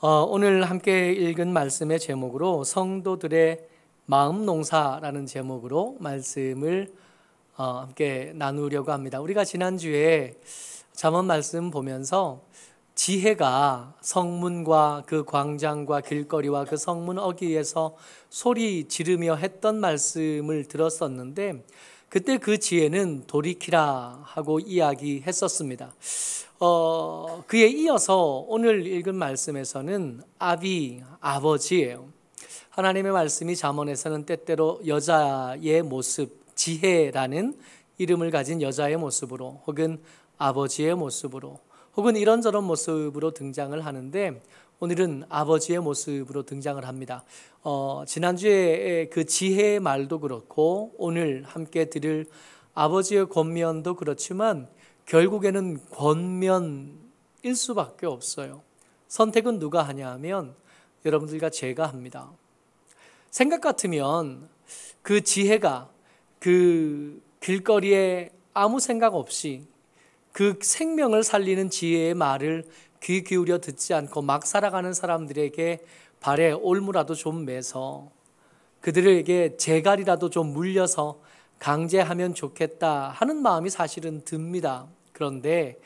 오늘 함께 읽은 말씀의 제목으로 성도들의 마음 농사라는 제목으로 말씀을 함께 나누려고 합니다. 우리가 지난주에 잠언 말씀 보면서 지혜가 성문과 그 광장과 길거리와 그 성문 어귀에서 소리 지르며 했던 말씀을 들었었는데, 그때 그 지혜는 돌이키라 하고 이야기했었습니다. 그에 이어서 오늘 읽은 말씀에서는 아버지예요. 하나님의 말씀이 잠언에서는 때때로 여자의 모습, 지혜라는 이름을 가진 여자의 모습으로, 혹은 아버지의 모습으로, 혹은 이런저런 모습으로 등장을 하는데, 오늘은 아버지의 모습으로 등장을 합니다. 지난주에 그 지혜의 말도 그렇고 오늘 함께 들을 아버지의 권면도 그렇지만 결국에는 권면일 수밖에 없어요. 선택은 누가 하냐 하면 여러분들과 제가 합니다. 생각 같으면 그 지혜가 그 길거리에 아무 생각 없이 그 생명을 살리는 지혜의 말을 귀 기울여 듣지 않고 막 살아가는 사람들에게 발에 올무라도 좀 매서 그들에게 재갈이라도 좀 물려서 강제하면 좋겠다 하는 마음이 사실은 듭니다. 그런데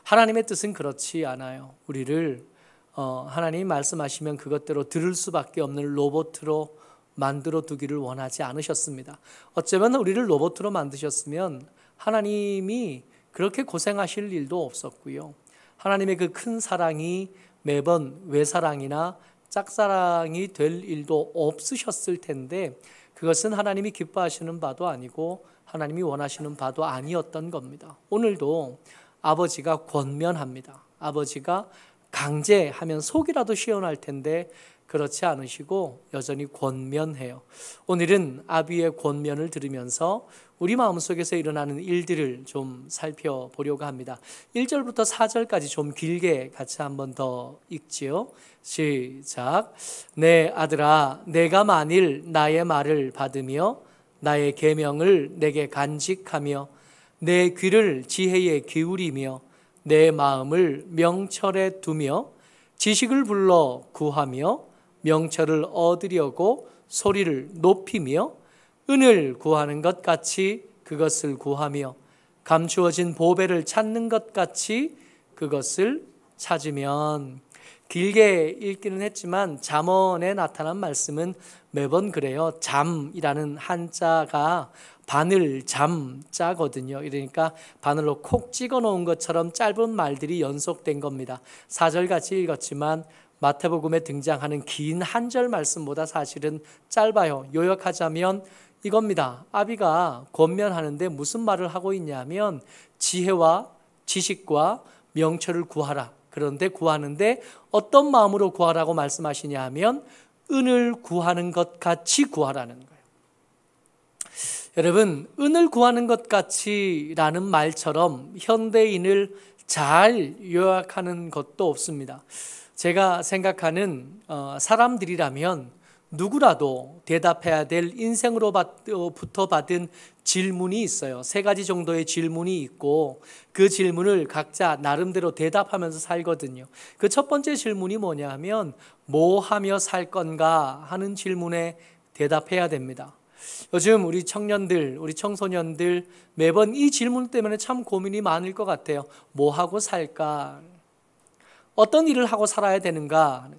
하나님의 뜻은 그렇지 않아요. 우리를 하나님이 말씀하시면 그것대로 들을 수밖에 없는 로봇으로 만들어 두기를 원하지 않으셨습니다. 어쩌면 우리를 로봇으로 만드셨으면 하나님이 그렇게 고생하실 일도 없었고요. 하나님의 그 큰 사랑이 매번 외사랑이나 짝사랑이 될 일도 없으셨을 텐데, 그것은 하나님이 기뻐하시는 바도 아니고 하나님이 원하시는 바도 아니었던 겁니다. 오늘도 아버지가 권면합니다. 아버지가 강제하면 속이라도 시원할 텐데 그렇지 않으시고 여전히 권면해요. 오늘은 아비의 권면을 들으면서 우리 마음속에서 일어나는 일들을 좀 살펴보려고 합니다. 1절부터 4절까지 좀 길게 같이 한번 더 읽지요. 시작. 내 아들아, 내가 만일 나의 말을 받으며 나의 계명을 내게 간직하며 내 귀를 지혜에 기울이며 내 마음을 명철에 두며 지식을 불러 구하며 명철을 얻으려고 소리를 높이며 은을 구하는 것 같이 그것을 구하며 감추어진 보배를 찾는 것 같이 그것을 찾으면. 길게 읽기는 했지만 잠언에 나타난 말씀은 매번 그래요. 잠이라는 한자가 바늘 잠자거든요. 그러니까 바늘로 콕 찍어 놓은 것처럼 짧은 말들이 연속된 겁니다. 4절 같이 읽었지만 마태복음에 등장하는 긴 한 절 말씀보다 사실은 짧아요. 요약하자면 이겁니다. 아비가 권면하는데 무슨 말을 하고 있냐면 지혜와 지식과 명철을 구하라. 그런데 구하는데 어떤 마음으로 구하라고 말씀하시냐 하면 은을 구하는 것 같이 구하라는 거예요. 여러분, 은을 구하는 것 같이라는 말처럼 현대인을 잘 요약하는 것도 없습니다. 제가 생각하는 사람들이라면 누구라도 대답해야 될 인생으로부터 받은 질문이 있어요. 3가지 정도의 질문이 있고 그 질문을 각자 나름대로 대답하면서 살거든요. 그 첫 번째 질문이 뭐냐 하면 뭐 하며 살 건가 하는 질문에 대답해야 됩니다. 요즘 우리 청년들, 우리 청소년들 매번 이 질문 때문에 참 고민이 많을 것 같아요. 뭐 하고 살까? 어떤 일을 하고 살아야 되는가?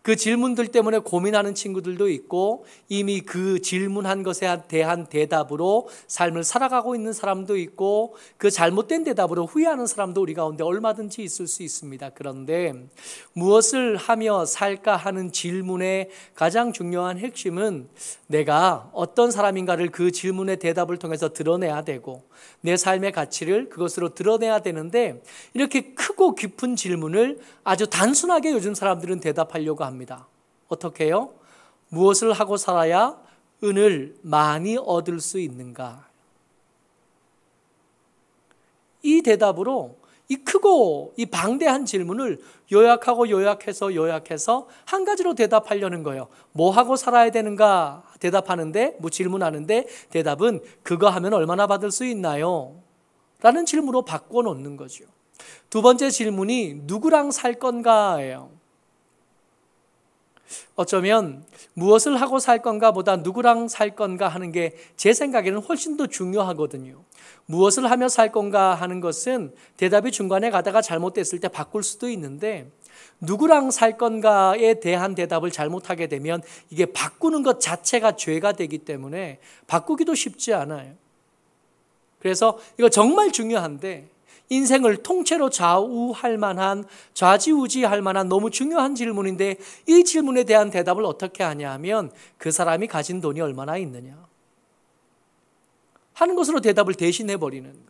그 질문들 때문에 고민하는 친구들도 있고 이미 그 질문한 것에 대한 대답으로 삶을 살아가고 있는 사람도 있고 그 잘못된 대답으로 후회하는 사람도 우리 가운데 얼마든지 있을 수 있습니다. 그런데 무엇을 하며 살까 하는 질문의 가장 중요한 핵심은 내가 어떤 사람인가를 그 질문의 대답을 통해서 드러내야 되고 내 삶의 가치를 그것으로 드러내야 되는데, 이렇게 크고 깊은 질문을 아주 단순하게 요즘 사람들은 대답하려고 합니다. 어떻게 해요? 무엇을 하고 살아야 은을 많이 얻을 수 있는가? 이 대답으로 이 크고 이 방대한 질문을 요약해서 한 가지로 대답하려는 거예요. 뭐 하고 살아야 되는가 대답하는데, 질문하는데 대답은 그거 하면 얼마나 받을 수 있나요? 라는 질문으로 바꿔 놓는 거죠. 두 번째 질문이 누구랑 살 건가예요. 어쩌면 무엇을 하고 살 건가 보다 누구랑 살 건가 하는 게 제 생각에는 훨씬 더 중요하거든요. 무엇을 하며 살 건가 하는 것은 대답이 중간에 가다가 잘못됐을 때 바꿀 수도 있는데, 누구랑 살 건가에 대한 대답을 잘못하게 되면 이게 바꾸는 것 자체가 죄가 되기 때문에 바꾸기도 쉽지 않아요. 그래서 이거 정말 중요한데, 인생을 통째로 좌지우지할 만한 너무 중요한 질문인데, 이 질문에 대한 대답을 어떻게 하냐 하면 그 사람이 가진 돈이 얼마나 있느냐 하는 것으로 대답을 대신해 버리는 거예요.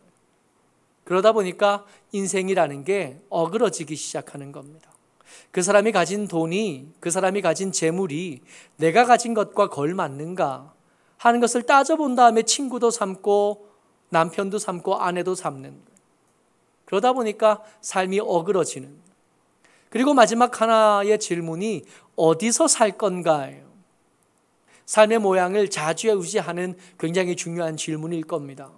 그러다 보니까 인생이라는 게 어그러지기 시작하는 겁니다. 그 사람이 가진 돈이, 그 사람이 가진 재물이 내가 가진 것과 걸맞는가 하는 것을 따져본 다음에 친구도 삼고 남편도 삼고 아내도 삼는 거예요. 그러다 보니까 삶이 어그러지는 거예요. 그리고 마지막 하나의 질문이 어디서 살 건가예요. 삶의 모양을 좌지우지하는 굉장히 중요한 질문일 겁니다.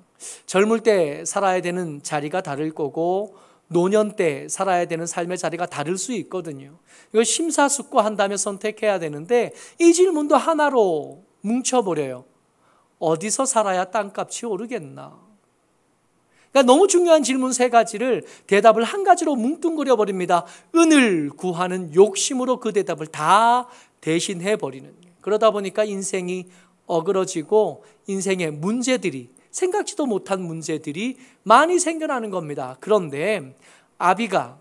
젊을 때 살아야 되는 자리가 다를 거고 노년 때 살아야 되는 삶의 자리가 다를 수 있거든요. 이걸 심사숙고한 다음에 선택해야 되는데 이 질문도 하나로 뭉쳐버려요. 어디서 살아야 땅값이 오르겠나? 그러니까 너무 중요한 질문 세 가지를 대답을 한 가지로 뭉뚱그려 버립니다. 은을 구하는 욕심으로 그 대답을 다 대신해 버리는 거예요. 그러다 보니까 인생이 어그러지고 인생의 문제들이, 생각지도 못한 문제들이 많이 생겨나는 겁니다. 그런데 아비가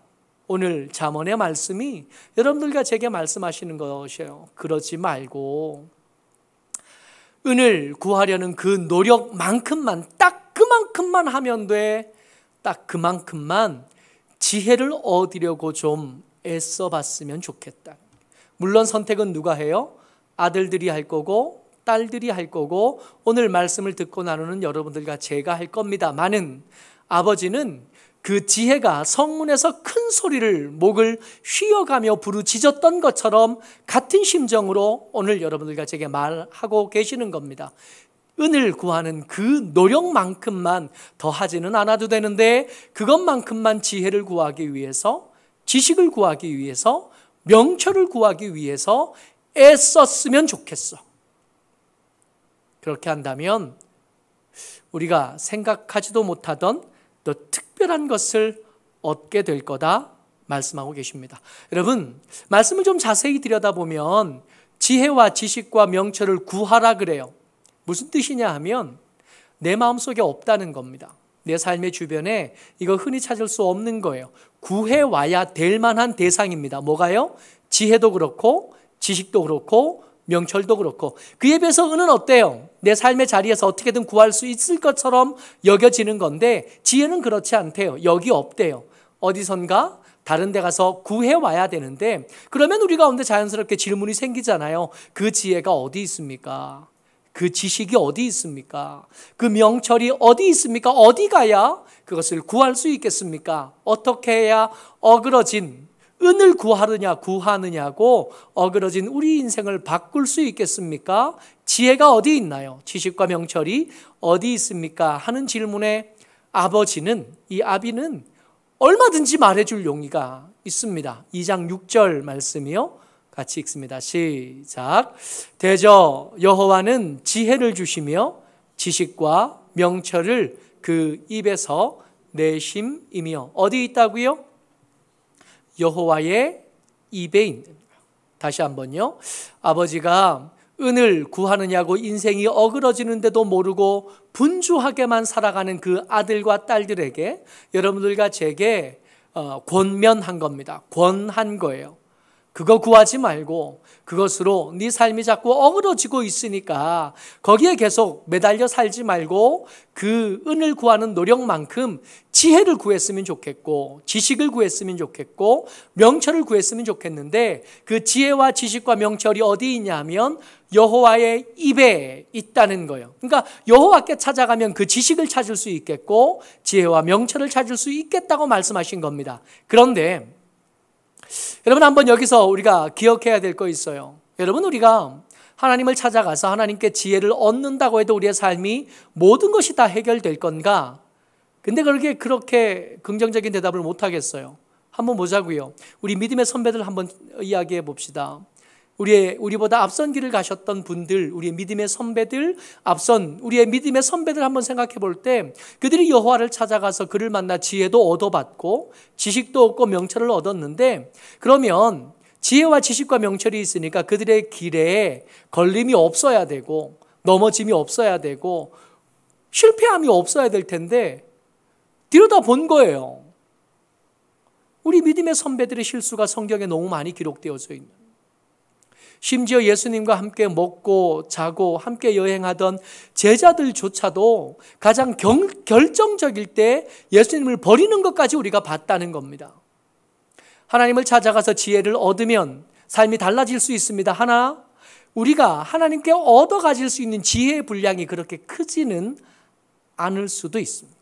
오늘 잠언의 말씀이 여러분들과 제게 말씀하시는 것이에요. 그러지 말고 은을 구하려는 그 노력만큼만, 딱 그만큼만 하면 돼. 딱 그만큼만 지혜를 얻으려고 좀 애써 봤으면 좋겠다. 물론 선택은 누가 해요? 아들들이 할 거고 딸들이 할 거고 오늘 말씀을 듣고 나누는 여러분들과 제가 할 겁니다만은, 아버지는 그 지혜가 성문에서 큰 소리를 목을 휘어가며 부르짖었던 것처럼 같은 심정으로 오늘 여러분들과 제게 말하고 계시는 겁니다. 은을 구하는 그 노력만큼만 더 하지는 않아도 되는데, 그것만큼만 지혜를 구하기 위해서, 지식을 구하기 위해서, 명철을 구하기 위해서 애썼으면 좋겠어. 그렇게 한다면 우리가 생각하지도 못하던 또 특별한 것을 얻게 될 거다 말씀하고 계십니다. 여러분, 말씀을 좀 자세히 들여다보면 지혜와 지식과 명철을 구하라 그래요. 무슨 뜻이냐 하면 내 마음속에 없다는 겁니다. 내 삶의 주변에 이거 흔히 찾을 수 없는 거예요. 구해와야 될 만한 대상입니다. 뭐가요? 지혜도 그렇고 지식도 그렇고 명철도 그렇고. 그에 비해서 은은 어때요? 내 삶의 자리에서 어떻게든 구할 수 있을 것처럼 여겨지는 건데, 지혜는 그렇지 않대요. 여기 없대요. 어디선가 다른 데 가서 구해와야 되는데, 그러면 우리 가운데 자연스럽게 질문이 생기잖아요. 그 지혜가 어디 있습니까? 그 지식이 어디 있습니까? 그 명철이 어디 있습니까? 어디 가야 그것을 구할 수 있겠습니까? 어떻게 해야 어그러진 은을 구하느냐고 어그러진 우리 인생을 바꿀 수 있겠습니까? 지혜가 어디 있나요? 지식과 명철이 어디 있습니까? 하는 질문에 이 아비는 얼마든지 말해줄 용의가 있습니다. 2장 6절 말씀이요. 같이 읽습니다. 시작. 대저 여호와는 지혜를 주시며 지식과 명철을 그 입에서 내심이며. 어디 있다고요? 여호와의 입에 있는. 다시 한번요. 아버지가 은을 구하느냐고 인생이 어그러지는데도 모르고 분주하게만 살아가는 그 아들과 딸들에게, 여러분들과 제게 권면한 겁니다. 권한 거예요. 그거 구하지 말고 그것으로 네 삶이 자꾸 어그러지고 있으니까 거기에 계속 매달려 살지 말고 그 은을 구하는 노력만큼 지혜를 구했으면 좋겠고, 지식을 구했으면 좋겠고, 명철을 구했으면 좋겠는데, 그 지혜와 지식과 명철이 어디 있냐 하면 여호와의 입에 있다는 거예요. 그러니까 여호와께 찾아가면 그 지식을 찾을 수 있겠고 지혜와 명철을 찾을 수 있겠다고 말씀하신 겁니다. 그런데 여러분, 한번 여기서 우리가 기억해야 될 거 있어요. 여러분, 우리가 하나님을 찾아가서 하나님께 지혜를 얻는다고 해도 우리의 삶이 모든 것이 다 해결될 건가? 근데 그렇게 긍정적인 대답을 못 하겠어요. 한번 보자고요. 우리 믿음의 선배들 한번 이야기해 봅시다. 우리보다 앞선 길을 가셨던 분들, 우리의 믿음의 선배들, 우리의 믿음의 선배들 한번 생각해 볼 때 그들이 여호와를 찾아가서 그를 만나 지혜도 얻어받고 지식도 얻고 명철을 얻었는데, 그러면 지혜와 지식과 명철이 있으니까 그들의 길에 걸림이 없어야 되고 넘어짐이 없어야 되고 실패함이 없어야 될 텐데 들여다본 거예요. 우리 믿음의 선배들의 실수가 성경에 너무 많이 기록되어져 있는, 심지어 예수님과 함께 먹고 자고 함께 여행하던 제자들조차도 가장 결정적일 때 예수님을 버리는 것까지 우리가 봤다는 겁니다. 하나님을 찾아가서 지혜를 얻으면 삶이 달라질 수 있습니다. 하나, 우리가 하나님께 얻어 가질 수 있는 지혜의 분량이 그렇게 크지는 않을 수도 있습니다.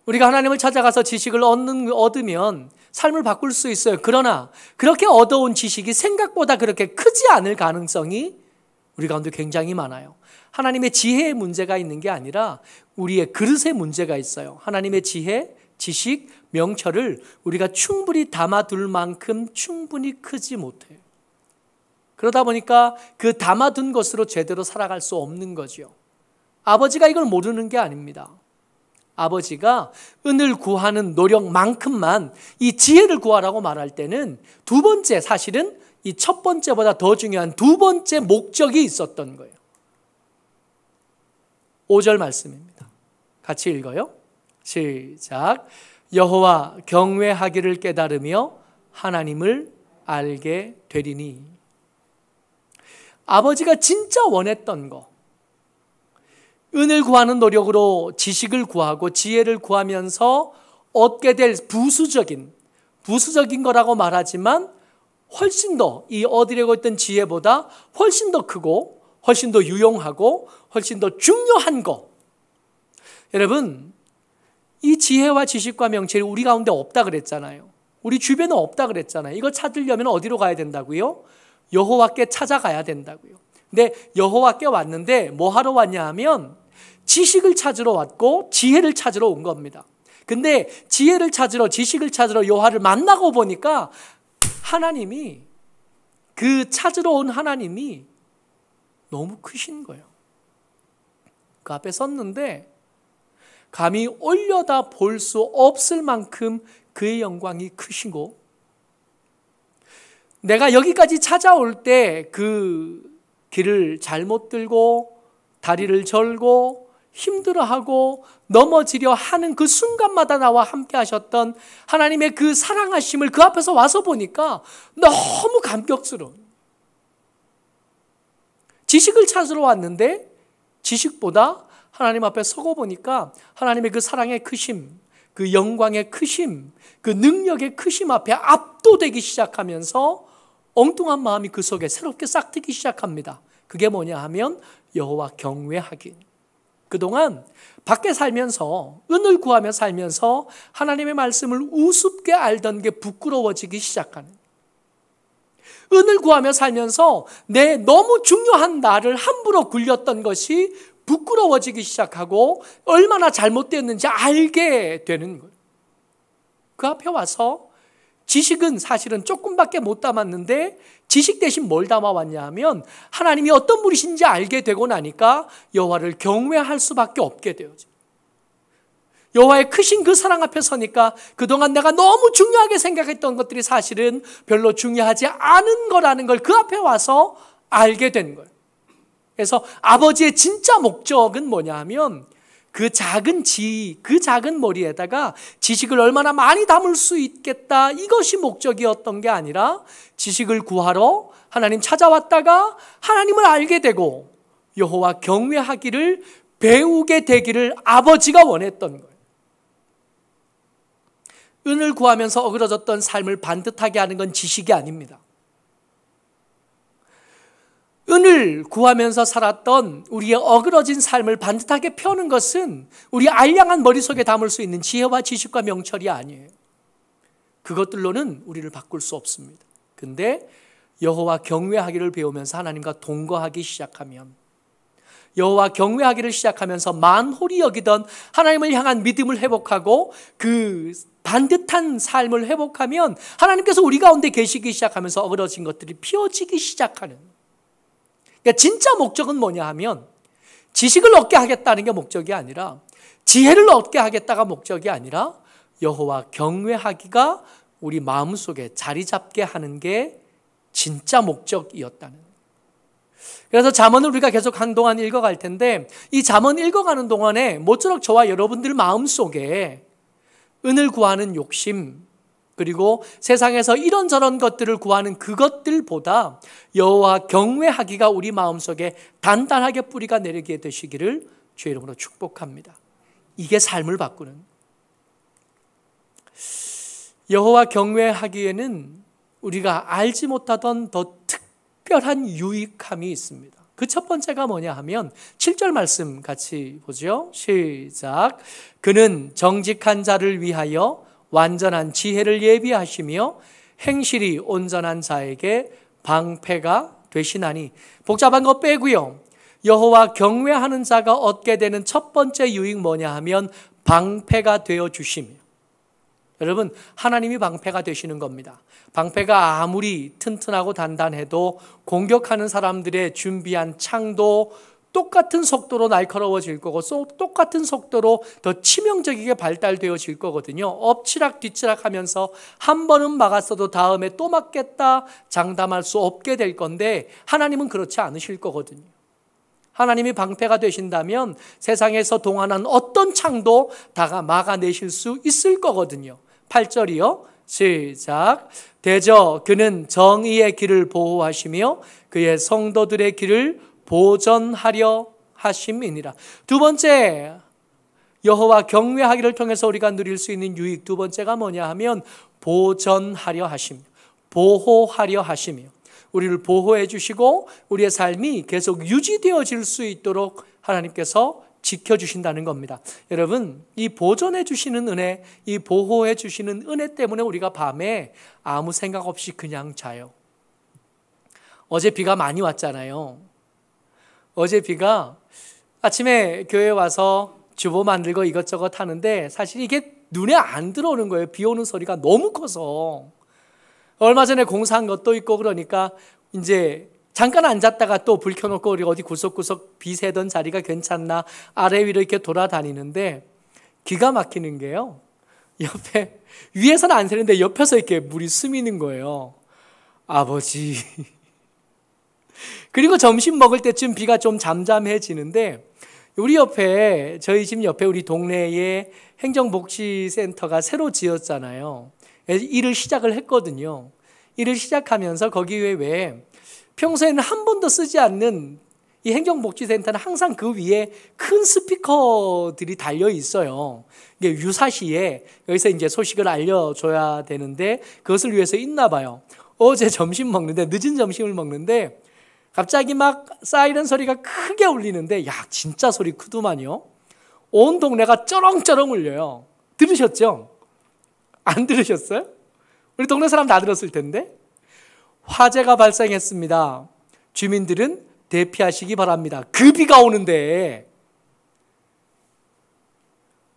우리가 하나님을 찾아가서 지식을 얻으면 삶을 바꿀 수 있어요. 그러나 그렇게 얻어온 지식이 생각보다 그렇게 크지 않을 가능성이 우리 가운데 굉장히 많아요. 하나님의 지혜의 문제가 있는 게 아니라 우리의 그릇의 문제가 있어요. 하나님의 지혜, 지식, 명철을 우리가 충분히 담아둘 만큼 충분히 크지 못해요. 그러다 보니까 그 담아둔 것으로 제대로 살아갈 수 없는 거죠. 아버지가 이걸 모르는 게 아닙니다. 아버지가 은을 구하는 노력만큼만 이 지혜를 구하라고 말할 때는 두 번째, 사실은 이 첫 번째보다 더 중요한 두 번째 목적이 있었던 거예요. 5절 말씀입니다. 같이 읽어요. 시작. 여호와 경외하기를 깨달으며 하나님을 알게 되리니. 아버지가 진짜 원했던 거, 은을 구하는 노력으로 지식을 구하고 지혜를 구하면서 얻게 될 부수적인 거라고 말하지만 훨씬 더 이 얻으려고 했던 지혜보다 훨씬 더 크고 훨씬 더 유용하고 훨씬 더 중요한 거. 여러분, 이 지혜와 지식과 명철이 우리 가운데 없다 그랬잖아요. 우리 주변에 없다 그랬잖아요. 이거 찾으려면 어디로 가야 된다고요? 여호와께 찾아가야 된다고요. 근데 여호와께 왔는데 뭐 하러 왔냐 하면 지식을 찾으러 왔고 지혜를 찾으러 온 겁니다. 근데 지혜를 찾으러, 지식을 찾으러 여호와를 만나고 보니까 하나님이, 그 찾으러 온 하나님이 너무 크신 거예요. 그 앞에 섰는데 감히 올려다 볼 수 없을 만큼 그의 영광이 크시고, 내가 여기까지 찾아올 때 그 길을 잘못 들고 다리를 절고 힘들어하고 넘어지려 하는 그 순간마다 나와 함께 하셨던 하나님의 그 사랑하심을 그 앞에서 와서 보니까 너무 감격스러운, 지식을 찾으러 왔는데 지식보다 하나님 앞에 서고 보니까 하나님의 그 사랑의 크심, 그 영광의 크심, 그 능력의 크심 앞에 압도되기 시작하면서 엉뚱한 마음이 그 속에 새롭게 싹트기 시작합니다. 그게 뭐냐 하면 여호와 경외하기. 그동안 밖에 살면서, 은을 구하며 살면서 하나님의 말씀을 우습게 알던 게 부끄러워지기 시작하는, 은을 구하며 살면서 내 너무 중요한 나를 함부로 굴렸던 것이 부끄러워지기 시작하고 얼마나 잘못되었는지 알게 되는 거예요. 그 앞에 와서 지식은 사실은 조금밖에 못 담았는데 지식 대신 뭘 담아왔냐 하면 하나님이 어떤 분이신지 알게 되고 나니까 여호와를 경외할 수밖에 없게 되어져. 여호와의 크신 그 사랑 앞에 서니까 그동안 내가 너무 중요하게 생각했던 것들이 사실은 별로 중요하지 않은 거라는 걸 그 앞에 와서 알게 된 거예요. 그래서 아버지의 진짜 목적은 뭐냐 하면 그 작은 머리에다가 지식을 얼마나 많이 담을 수 있겠다, 이것이 목적이었던 게 아니라 지식을 구하러 하나님 찾아왔다가 하나님을 알게 되고 여호와 경외하기를 배우게 되기를 아버지가 원했던 거예요. 은을 구하면서 어그러졌던 삶을 반듯하게 하는 건 지식이 아닙니다. 은을 구하면서 살았던 우리의 어그러진 삶을 반듯하게 펴는 것은 우리 알량한 머릿속에 담을 수 있는 지혜와 지식과 명철이 아니에요. 그것들로는 우리를 바꿀 수 없습니다. 근데 여호와 경외하기를 배우면서 하나님과 동거하기 시작하면, 여호와 경외하기를 시작하면서 만홀히 여기던 하나님을 향한 믿음을 회복하고 그 반듯한 깨끗한 삶을 회복하면 하나님께서 우리 가운데 계시기 시작하면서 어그러진 것들이 피어지기 시작하는, 그러니까 진짜 목적은 뭐냐 하면 지식을 얻게 하겠다는 게 목적이 아니라, 지혜를 얻게 하겠다가 목적이 아니라 여호와 경외하기가 우리 마음속에 자리 잡게 하는 게 진짜 목적이었다는. 그래서 잠언을 우리가 계속 한동안 읽어갈 텐데, 이 잠언 읽어가는 동안에 모쪼록 저와 여러분들 마음속에 은을 구하는 욕심, 그리고 세상에서 이런저런 것들을 구하는 그것들보다 여호와 경외하기가 우리 마음속에 단단하게 뿌리가 내리게 되시기를 주의 이름으로 축복합니다. 이게 삶을 바꾸는, 여호와 경외하기에는 우리가 알지 못하던 더 특별한 유익함이 있습니다. 그 첫 번째가 뭐냐 하면 7절 말씀 같이 보죠. 시작. 그는 정직한 자를 위하여 완전한 지혜를 예비하시며 행실이 온전한 자에게 방패가 되시나니. 복잡한 거 빼고요, 여호와 경외하는 자가 얻게 되는 첫 번째 유익 뭐냐 하면 방패가 되어 주시며. 여러분, 하나님이 방패가 되시는 겁니다. 방패가 아무리 튼튼하고 단단해도 공격하는 사람들의 준비한 창도 똑같은 속도로 날카로워질 거고, 똑같은 속도로 더 치명적이게 발달되어질 거거든요. 엎치락 뒤치락 하면서 한 번은 막았어도 다음에 또 맞겠다 장담할 수 없게 될 건데, 하나님은 그렇지 않으실 거거든요. 하나님이 방패가 되신다면 세상에서 동원한 어떤 창도 다 막아내실 수 있을 거거든요. 8절이요. 시작. 대저 그는 정의의 길을 보호하시며 그의 성도들의 길을 보전하려 하심이니라. 두 번째, 여호와 경외하기를 통해서 우리가 누릴 수 있는 유익 두 번째가 뭐냐 하면 보전하려 하심, 보호하려 하시며, 우리를 보호해 주시고 우리의 삶이 계속 유지되어질 수 있도록 하나님께서 지켜주신다는 겁니다. 여러분, 이 보존해 주시는 은혜, 이 보호해 주시는 은혜 때문에 우리가 밤에 아무 생각 없이 그냥 자요. 어제 비가 많이 왔잖아요. 어제 비가 아침에 교회 와서 주보 만들고 이것저것 하는데 사실 이게 눈에 안 들어오는 거예요. 비 오는 소리가 너무 커서. 얼마 전에 공사한 것도 있고 그러니까 이제 잠깐 앉았다가 또 불 켜놓고 우리 어디 구석구석 비 새던 자리가 괜찮나 아래 위로 이렇게 돌아다니는데 기가 막히는 게요, 옆에 위에서는 안 새는데 옆에서 이렇게 물이 스미는 거예요. 아버지. 그리고 점심 먹을 때쯤 비가 좀 잠잠해지는데 우리 옆에, 저희 집 옆에 우리 동네에 행정복지센터가 새로 지었잖아요. 일을 시작을 했거든요. 일을 시작하면서 거기에 왜 평소에는 한 번도 쓰지 않는 이 행정복지센터는 항상 그 위에 큰 스피커들이 달려 있어요. 이게 유사시에 여기서 이제 소식을 알려줘야 되는데 그것을 위해서 있나 봐요. 어제 점심 먹는데, 늦은 점심을 먹는데 갑자기 막 사이렌 소리가 크게 울리는데, 야, 진짜 소리 크더만요. 온 동네가 쩌렁쩌렁 울려요. 들으셨죠? 안 들으셨어요? 우리 동네 사람 다 들었을 텐데. 화재가 발생했습니다. 주민들은 대피하시기 바랍니다. 그 비가 오는데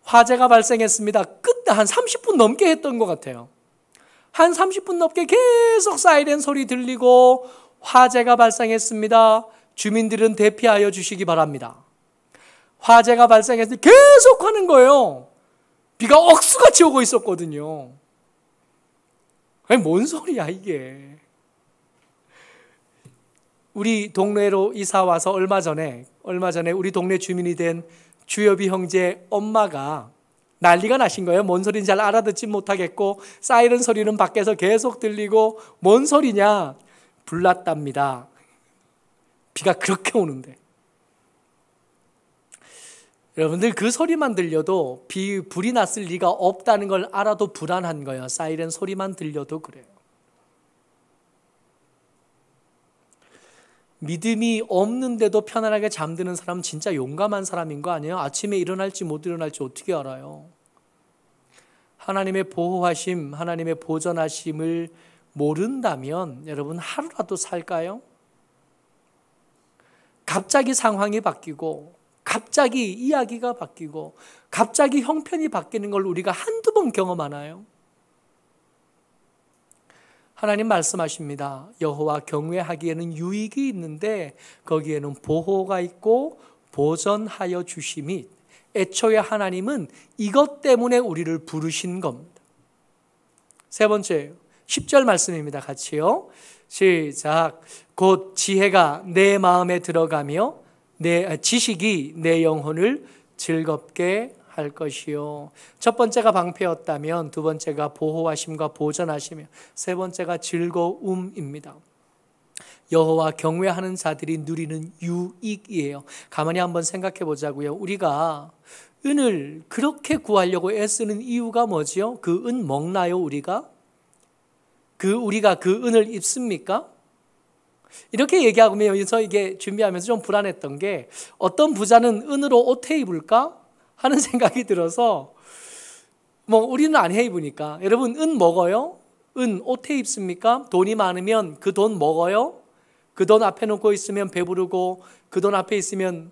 화재가 발생했습니다. 끝 한 30분 넘게 했던 것 같아요. 한 30분 넘게 계속 사이렌 소리 들리고 화재가 발생했습니다. 주민들은 대피하여 주시기 바랍니다. 화재가 발생했을 때 계속 하는 거예요. 비가 억수같이 오고 있었거든요. 아니, 뭔 소리야 이게. 우리 동네로 이사 와서 얼마 전에 우리 동네 주민이 된 주엽이 형제 엄마가 난리가 나신 거예요. 뭔 소리인지 잘 알아듣지 못하겠고 사이렌 소리는 밖에서 계속 들리고 뭔 소리냐, 불났답니다. 비가 그렇게 오는데. 여러분들, 그 소리만 들려도 불이 났을 리가 없다는 걸 알아도 불안한 거예요. 사이렌 소리만 들려도 그래요. 믿음이 없는데도 편안하게 잠드는 사람은 진짜 용감한 사람인 거 아니에요? 아침에 일어날지 못 일어날지 어떻게 알아요? 하나님의 보호하심, 하나님의 보전하심을 모른다면 여러분 하루라도 살까요? 갑자기 상황이 바뀌고 갑자기 이야기가 바뀌고 갑자기 형편이 바뀌는 걸 우리가 한두 번 경험하나요? 하나님 말씀하십니다. 여호와 경외하기에는 유익이 있는데 거기에는 보호가 있고 보전하여 주심이, 애초에 하나님은 이것 때문에 우리를 부르신 겁니다. 세 번째예요. 10절 말씀입니다. 같이요. 시작. 곧 지혜가 내 마음에 들어가며 지식이 내 영혼을 즐겁게 할 것이요. 첫 번째가 방패였다면 두 번째가 보호하심과 보전하시며 세 번째가 즐거움입니다. 여호와 경외하는 자들이 누리는 유익이에요. 가만히 한번 생각해 보자고요. 우리가 은을 그렇게 구하려고 애쓰는 이유가 뭐지요? 그 은 먹나요, 우리가? 우리가 그 은을 입습니까? 이렇게 얘기하면서 이게 준비하면서 좀 불안했던 게, 어떤 부자는 은으로 옷에 입을까 하는 생각이 들어서, 우리는 안 해 입으니까. 여러분, 은 먹어요? 은 옷에 입습니까? 돈이 많으면 그 돈 먹어요? 그 돈 앞에 놓고 있으면 배부르고 그 돈 앞에 있으면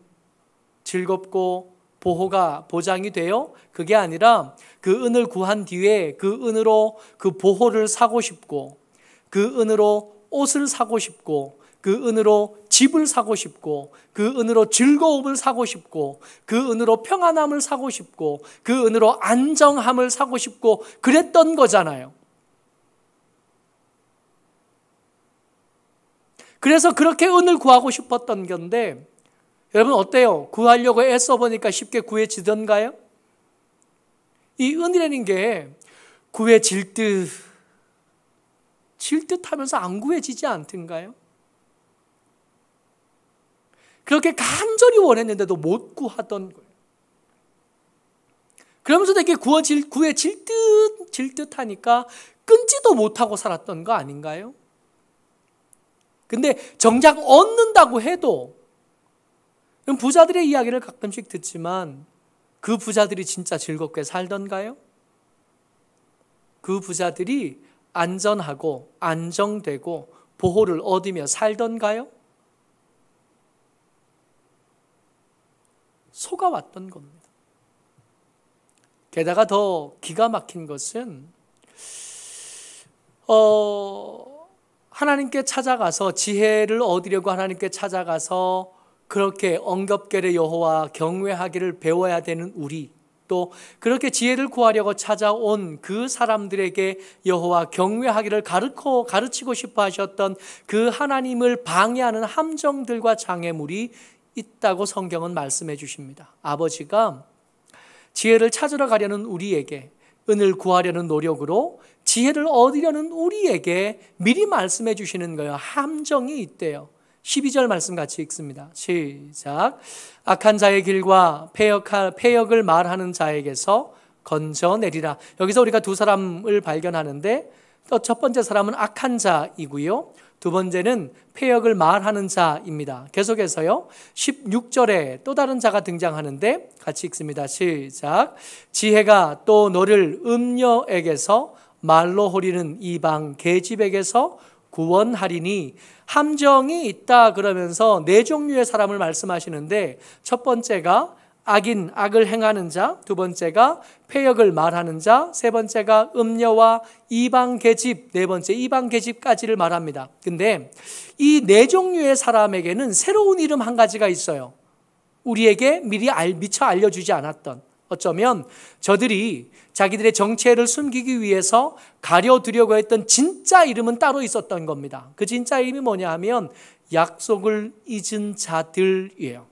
즐겁고 보장이 돼요? 그게 아니라 그 은을 구한 뒤에 그 은으로 그 보호를 사고 싶고, 그 은으로 옷을 사고 싶고, 그 은으로 집을 사고 싶고, 그 은으로 즐거움을 사고 싶고, 그 은으로 평안함을 사고 싶고, 그 은으로 안정함을 사고 싶고 그랬던 거잖아요. 그래서 그렇게 은을 구하고 싶었던 건데, 여러분 어때요? 구하려고 애써 보니까 쉽게 구해지던가요? 이 은이라는 게 구해질 듯 하면서 안 구해지지 않던가요? 그렇게 간절히 원했는데도 못 구하던 거예요. 그러면서도 이렇게 구해질 듯 하니까 끊지도 못하고 살았던 거 아닌가요? 근데 정작 얻는다고 해도, 부자들의 이야기를 가끔씩 듣지만 그 부자들이 진짜 즐겁게 살던가요? 그 부자들이 안전하고 안정되고 보호를 얻으며 살던가요? 속아왔던 겁니다. 게다가 더 기가 막힌 것은 하나님께 찾아가서, 지혜를 얻으려고 하나님께 찾아가서 그렇게 엉겁결에 여호와 경외하기를 배워야 되는 우리, 또 그렇게 지혜를 구하려고 찾아온 그 사람들에게 여호와 경외하기를 가르치고 싶어 하셨던 그 하나님을 방해하는 함정들과 장애물이 있다고 성경은 말씀해 주십니다. 아버지가 지혜를 찾으러 가려는 우리에게, 은을 구하려는 노력으로 지혜를 얻으려는 우리에게 미리 말씀해 주시는 거예요. 함정이 있대요. 12절 말씀 같이 읽습니다. 시작. 악한 자의 길과 패역을 말하는 자에게서 건져내리라. 여기서 우리가 두 사람을 발견하는데, 또 첫 번째 사람은 악한 자이고요, 두 번째는 패역을 말하는 자입니다. 계속해서요, 16절에 또 다른 자가 등장하는데 같이 읽습니다. 시작. 지혜가 또 너를 음녀에게서, 말로 호리는 이방 계집에게서 구원하리니. 함정이 있다 그러면서 네 종류의 사람을 말씀하시는데, 첫 번째가 악을 행하는 자, 두 번째가 패역을 말하는 자, 세 번째가 음녀와 이방 계집, 네 번째 이방 계집까지를 말합니다. 근데 이 네 종류의 사람에게는 새로운 이름 한 가지가 있어요. 우리에게 미리 미처 알려주지 않았던, 어쩌면 저들이 자기들의 정체를 숨기기 위해서 가려두려고 했던 진짜 이름은 따로 있었던 겁니다. 그 진짜 이름이 뭐냐 하면 약속을 잊은 자들이에요.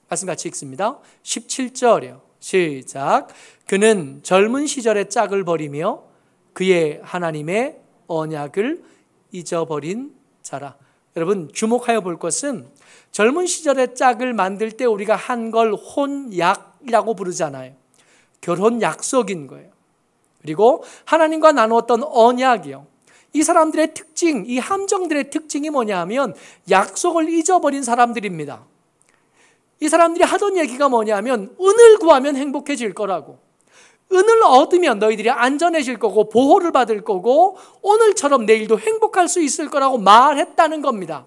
말씀 같이 읽습니다. 17절이요. 시작. 그는 젊은 시절의 짝을 버리며 그의 하나님의 언약을 잊어버린 자라. 여러분 주목하여 볼 것은, 젊은 시절의 짝을 만들 때 우리가 한 걸 혼약이라고 부르잖아요. 결혼 약속인 거예요. 그리고 하나님과 나누었던 언약이요. 이 사람들의 특징, 이 함정들의 특징이 뭐냐 하면 약속을 잊어버린 사람들입니다. 이 사람들이 하던 얘기가 뭐냐면, 은을 구하면 행복해질 거라고, 은을 얻으면 너희들이 안전해질 거고 보호를 받을 거고 오늘처럼 내일도 행복할 수 있을 거라고 말했다는 겁니다.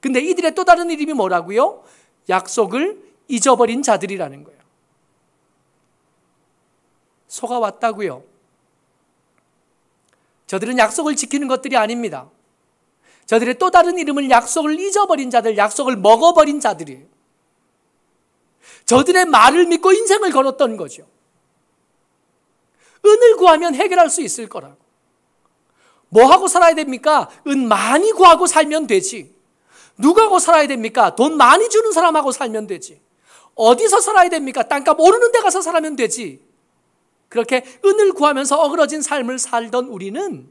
근데 이들의 또 다른 이름이 뭐라고요? 약속을 잊어버린 자들이라는 거예요. 속아왔다고요. 저들은 약속을 지키는 것들이 아닙니다. 저들의 또 다른 이름은 약속을 잊어버린 자들, 약속을 먹어버린 자들이에요. 저들의 말을 믿고 인생을 걸었던 거죠. 은을 구하면 해결할 수 있을 거라고. 뭐 하고 살아야 됩니까? 은 많이 구하고 살면 되지. 누구하고 살아야 됩니까? 돈 많이 주는 사람하고 살면 되지. 어디서 살아야 됩니까? 땅값 오르는 데 가서 살면 되지. 그렇게 은을 구하면서 어그러진 삶을 살던 우리는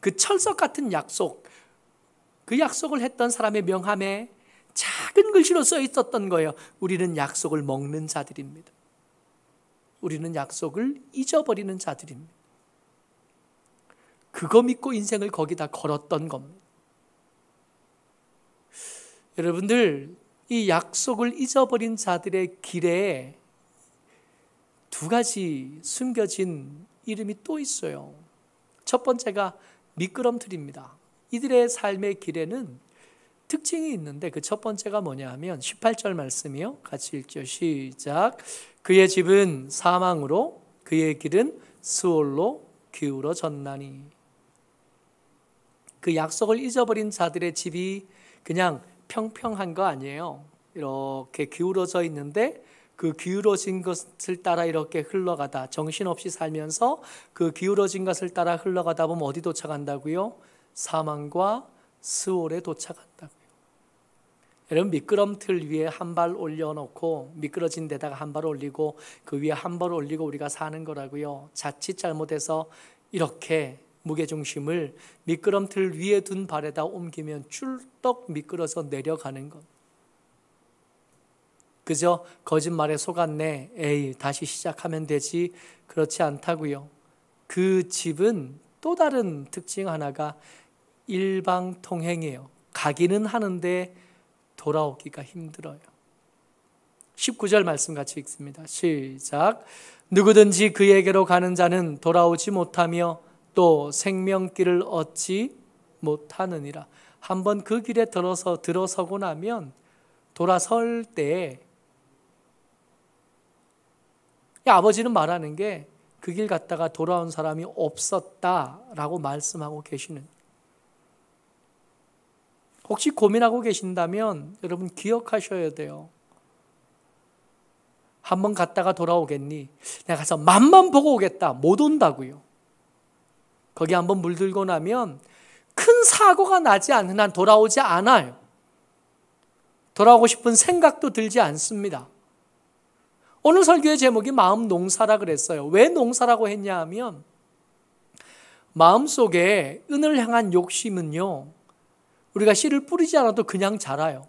그 철석 같은 약속, 그 약속을 했던 사람의 명함에 작은 글씨로 써 있었던 거예요. 우리는 약속을 먹는 자들입니다. 우리는 약속을 잊어버리는 자들입니다. 그거 믿고 인생을 거기다 걸었던 겁니다. 여러분들, 이 약속을 잊어버린 자들의 길에 두 가지 숨겨진 이름이 또 있어요. 첫 번째가 미끄럼틀입니다. 이들의 삶의 길에는 특징이 있는데 그 첫 번째가 뭐냐 하면 18절 말씀이요. 같이 읽죠. 시작. 그의 집은 사망으로 그의 길은 스올로 기울어졌나니. 그 약속을 잊어버린 자들의 집이 그냥 평평한 거 아니에요. 이렇게 기울어져 있는데 그 기울어진 것을 따라 이렇게 흘러가다 정신없이 살면서 그 기울어진 것을 따라 흘러가다 보면 어디 도착한다고요? 사망과 스올에 도착한다고요. 여러분, 미끄럼틀 위에 한 발 올려놓고 미끄러진 데다가 한 발 올리고 그 위에 한 발 올리고 우리가 사는 거라고요. 자칫 잘못해서 이렇게 무게중심을 미끄럼틀 위에 둔 발에다 옮기면 쫄떡 미끄러서 내려가는 것. 그저 거짓말에 속았네. 에이, 다시 시작하면 되지. 그렇지 않다고요. 그 집은 또 다른 특징 하나가 일방통행이에요. 가기는 하는데 돌아오기가 힘들어요. 19절 말씀 같이 읽습니다. 시작. 누구든지 그에게로 가는 자는 돌아오지 못하며 또 생명길을 얻지 못하느니라. 한번 그 길에 들어서고 나면 돌아설 때 아버지는 말하는 게 그 길 갔다가 돌아온 사람이 없었다라고 말씀하고 계시는. 혹시 고민하고 계신다면 여러분 기억하셔야 돼요. 한번 갔다가 돌아오겠니? 내가 가서 맛만 보고 오겠다. 못 온다고요. 거기 한번 물들고 나면 큰 사고가 나지 않는 한 돌아오지 않아요. 돌아오고 싶은 생각도 들지 않습니다. 오늘 설교의 제목이 마음 농사라 그랬어요. 왜 농사라고 했냐 하면 마음속에 은을 향한 욕심은요, 우리가 씨를 뿌리지 않아도 그냥 자라요.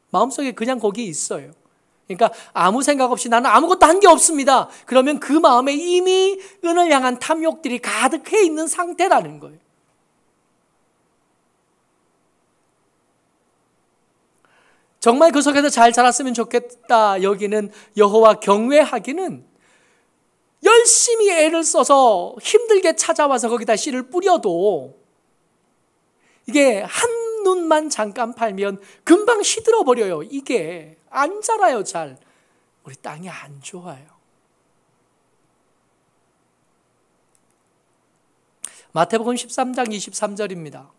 마음속에 그냥 거기 있어요. 그러니까 아무 생각 없이 나는 아무것도 한 게 없습니다. 그러면 그 마음에 이미 은을 향한 탐욕들이 가득해 있는 상태라는 거예요. 정말 그 속에서 잘 자랐으면 좋겠다 여기는 여호와 경외하기는 열심히 애를 써서 힘들게 찾아와서 거기다 씨를 뿌려도 이게 한눈만 잠깐 팔면 금방 시들어 버려요. 이게 안 자라요. 잘. 우리 땅이 안 좋아요. 마태복음 13장 23절입니다.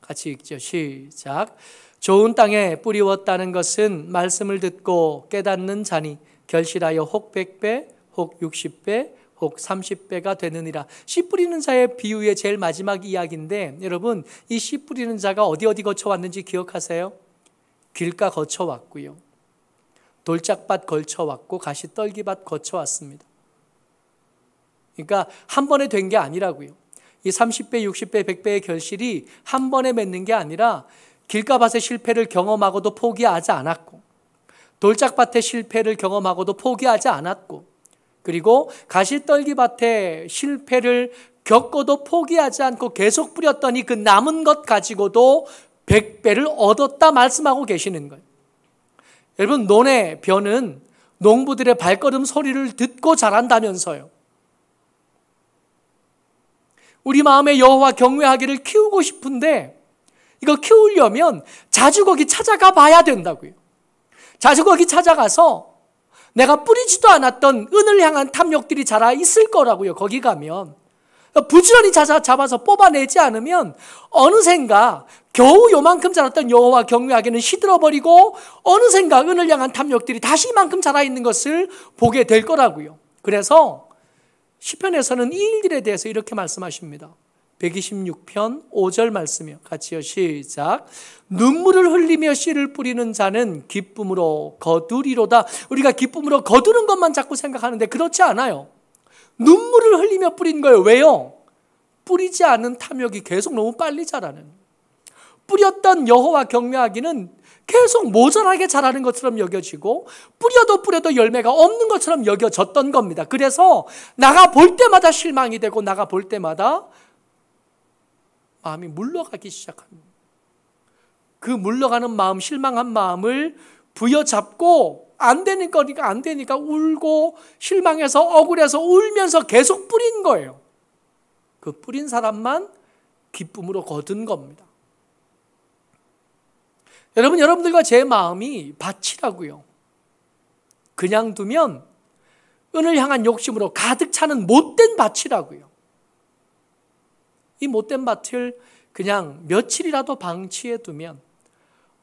같이 읽죠. 시작. 좋은 땅에 뿌리웠다는 것은 말씀을 듣고 깨닫는 자니 결실하여 혹 100배, 혹 60배, 혹 30배가 되느니라. 씨 뿌리는 자의 비유의 제일 마지막 이야기인데 여러분, 이 씨 뿌리는 자가 어디 거쳐왔는지 기억하세요? 길가 거쳐왔고요, 돌짝밭 거쳐왔고 가시떨기밭 거쳐왔습니다. 그러니까 한 번에 된 게 아니라고요. 이 30배, 60배, 100배의 결실이 한 번에 맺는 게 아니라 길가밭의 실패를 경험하고도 포기하지 않았고, 돌짝밭의 실패를 경험하고도 포기하지 않았고, 그리고 가시떨기밭의 실패를 겪어도 포기하지 않고 계속 뿌렸더니 그 남은 것 가지고도 100배를 얻었다 말씀하고 계시는 거예요. 여러분, 논의 벼는 농부들의 발걸음 소리를 듣고 자란다면서요. 우리 마음에 여호와 경외하기를 키우고 싶은데 이거 키우려면 자주 거기 찾아가 봐야 된다고요. 자주 거기 찾아가서 내가 뿌리지도 않았던 은을 향한 탐욕들이 자라 있을 거라고요. 거기 가면 부지런히 잡아서 뽑아내지 않으면 어느샌가 겨우 요만큼 자랐던 여호와 경외하기는 시들어버리고 어느샌가 은을 향한 탐욕들이 다시 이만큼 자라있는 것을 보게 될 거라고요. 그래서 시편에서는 이 일들에 대해서 이렇게 말씀하십니다. 126편 5절 말씀이요. 같이요. 시작. 눈물을 흘리며 씨를 뿌리는 자는 기쁨으로 거두리로다. 우리가 기쁨으로 거두는 것만 자꾸 생각하는데 그렇지 않아요. 눈물을 흘리며 뿌린 거예요. 왜요? 뿌리지 않은 탐욕이 계속 너무 빨리 자라는, 뿌렸던 여호와 경외하기는 계속 모자라게 자라는 것처럼 여겨지고 뿌려도 열매가 없는 것처럼 여겨졌던 겁니다. 그래서 나가 볼 때마다 실망이 되고 나가 볼 때마다 마음이 물러가기 시작합니다. 그 물러가는 마음, 실망한 마음을 부여잡고 안 되니까 울고 실망해서 억울해서 울면서 계속 뿌린 거예요. 그 뿌린 사람만 기쁨으로 거둔 겁니다. 여러분들과 제 마음이 밭이라고요. 그냥 두면 은을 향한 욕심으로 가득 차는 못된 밭이라고요. 이 못된 밭을 그냥 며칠이라도 방치해 두면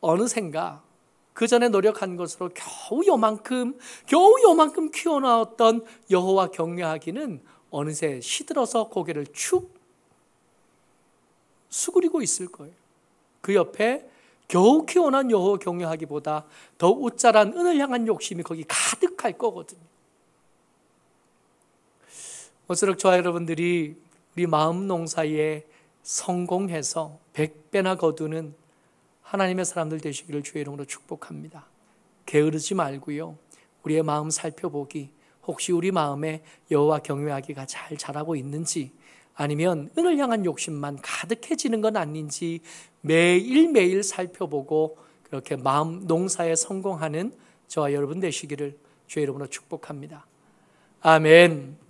어느샌가 그 전에 노력한 것으로 겨우 요만큼 키워나왔던 여호와 경외하기는 어느새 시들어서 고개를 축 수그리고 있을 거예요. 그 옆에 겨우 키워난 여호와 경외하기보다 더 웃자란 은을 향한 욕심이 거기 가득할 거거든요. 모쪼록 저와 여러분들이 우리 마음 농사에 성공해서 100배나 거두는 하나님의 사람들 되시기를 주의 이름으로 축복합니다. 게으르지 말고요. 우리의 마음 살펴보기, 혹시 우리 마음에 여호와 경외하기가 잘 자라고 있는지, 아니면 은을 향한 욕심만 가득해지는 건 아닌지 매일매일 살펴보고 그렇게 마음 농사에 성공하는 저와 여러분 되시기를 주의 이름으로 축복합니다. 아멘.